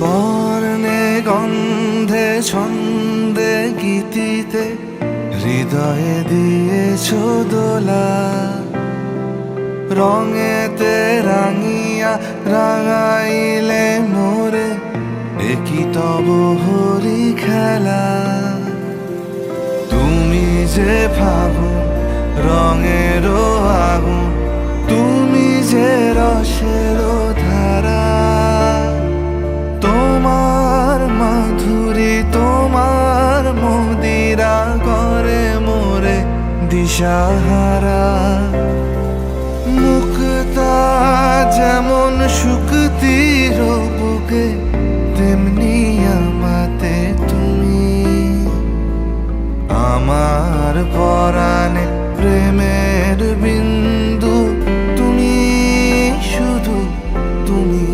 বর্ণে গন্ধে ছন্দে গীতিতে হৃদয়ে দিয়েছ দোলা, রঙেতে রাঙিয়া রাঙাইলে মোরে একই তব হরি খেলা। তুমি যে ফাগুন রঙেরও আগুন, তুমি যে রসেরও ধারা, তোমার মাধুরী তোমার মদিরা করে মোরে দিশাহারা। মুক্তা যেমন শুকতির বুকে, তেমনি আমাতে তুমি। আমার পরাণে প্রেমের বিন্দু তুমি, শুধু তুমি।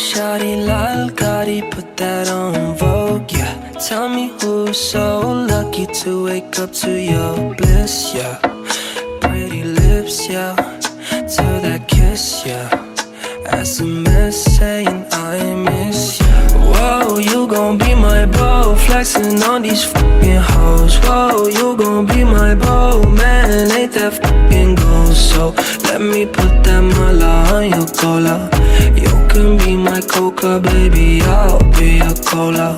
Shawty, lal Gotti, put that on Vogue, yeah. Tell me who's so lucky to wake up to your bliss, yeah. Pretty lips, yeah. To that kiss, yeah. SMS saying I miss you. Whoa, you gon' be my beau, flexing on these fucking hoes. Whoa, you gon' be my beau, man, ain't that fucking gold? So let me put that mala on your cola. You can be my coca, baby, I'll be your cola.